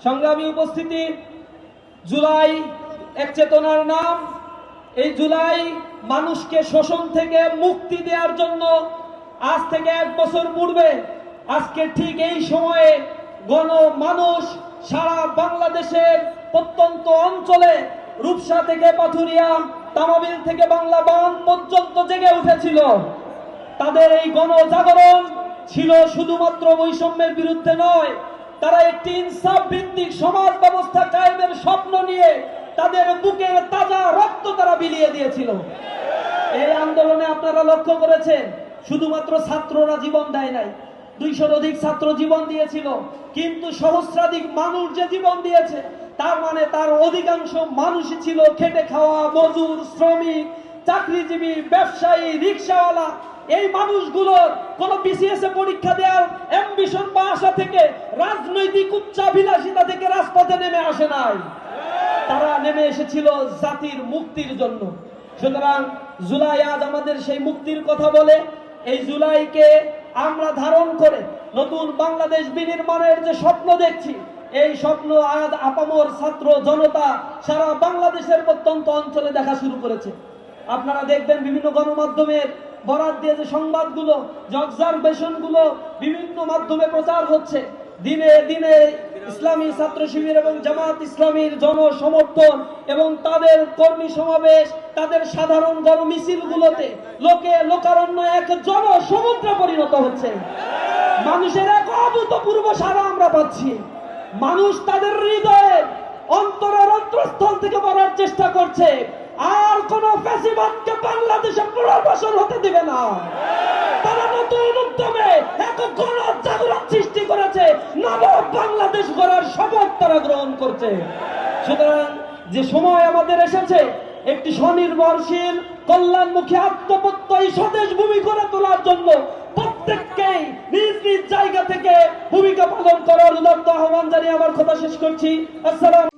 সংগ্রামী উপস্থিতি, জুলাই এক চেতনার নাম। এই জুলাই মানুষকে শোষণ থেকে মুক্তি দেওয়ার জন্য আজ থেকে 1 বছর পূর্বে আজকে ঠিক এই সময়ে মানুষ সারা বাংলাদেশের প্রত্যন্ত অঞ্চলে রূপসা থেকে পাথুরিয়া, তামাবিল থেকে বাংলা বান পর্যন্ত জেগে উঠেছিল। তাদের এই গণজাগরণ ছিল শুধুমাত্র বৈষম্যের বিরুদ্ধে নয়, তারা একটি ইনসাফ ভিত্তিক সমাজ ব্যবস্থা কায়েমের স্বপ্ন নিয়ে তাদের বুকের তাজা রক্ত তারা বিলিয়ে দিয়েছিল। এই আন্দোলনে আপনারা লক্ষ্য করেছেন শুধুমাত্র ছাত্ররা জীবন দেয় নাই, 200-র অধিক ছাত্র জীবন দিয়েছিল, কিন্তু সহস্রাধিক মানুষ যে জীবন দিয়েছে তার মানে তার অধিকাংশ মানুষই ছিল খেটে খাওয়া মজুর, শ্রমিক, চাকরিজীবী, ব্যবসায়ী, রিক্সাওয়ালা। এই মানুষগুলোর কোন বিসিএস এ পরীক্ষা দেওয়ার অ্যাম্বিশন বা আশা থেকে, রাজনৈতিক উচ্চাভিলাষিতা থেকে রাজপথে নেমে আসে নাই, তারা নেমে এসেছিল জাতির মুক্তির জন্য। সুতরাং জুলাই আজ আমাদের সেই মুক্তির কথা বলে। এই জুলাইকে আমরা ধারণ করে নতুন বাংলাদেশ বিনির্মাণের যে স্বপ্ন দেখছি, এই স্বপ্ন আজ আপামর ছাত্র জনতা সারা বাংলাদেশের প্রত্যন্ত অঞ্চলে দেখা শুরু করেছে। আপনারা দেখবেন বিভিন্ন গণমাধ্যমের বরাত দিয়ে যে সংবাদগুলো, যে অবজারভেশনগুলো বিভিন্ন মাধ্যমে প্রচার হচ্ছে, দিনে দিনে ইসলামী ছাত্র শিবির এবং জামাত ইসলামীর জনসমর্থন এবং তাদের কর্মী সমাবেশ, তাদের সাধারণ গণমিছিলগুলোতে লোকারণ্য এক জনসমুদ্রে পরিণত হচ্ছে। মানুষের এক অভূতপূর্ব সাড়া আমরা পাচ্ছি। মানুষ তাদের হৃদয়ের অন্তরের অন্তঃস্থল থেকে বলার চেষ্টা করছে, আর কোন ফ্যাসিবাদকে বাংলাদেশে পুনর্বাসন হতে দিবে না। তারা নতুন উদ্যমে এক গণজাগরণ সৃষ্টি করেছে, নব বাংলাদেশ গড়ার শপথ তারা গ্রহণ করছে। সুতরাং যে সময় আমাদের এসেছে একটি স্বনির্ভরশীল, কল্যাণমুখী, আত্মপ্রত্যয়ী স্বদেশ ভূমি গড়ে তোলার জন্য প্রত্যেককেই নিজ নিজ জায়গা থেকে ভূমিকা পালন করার উদাত্ত আহ্বান জানিয়ে আমার কথা শেষ করছি। আসসালাম।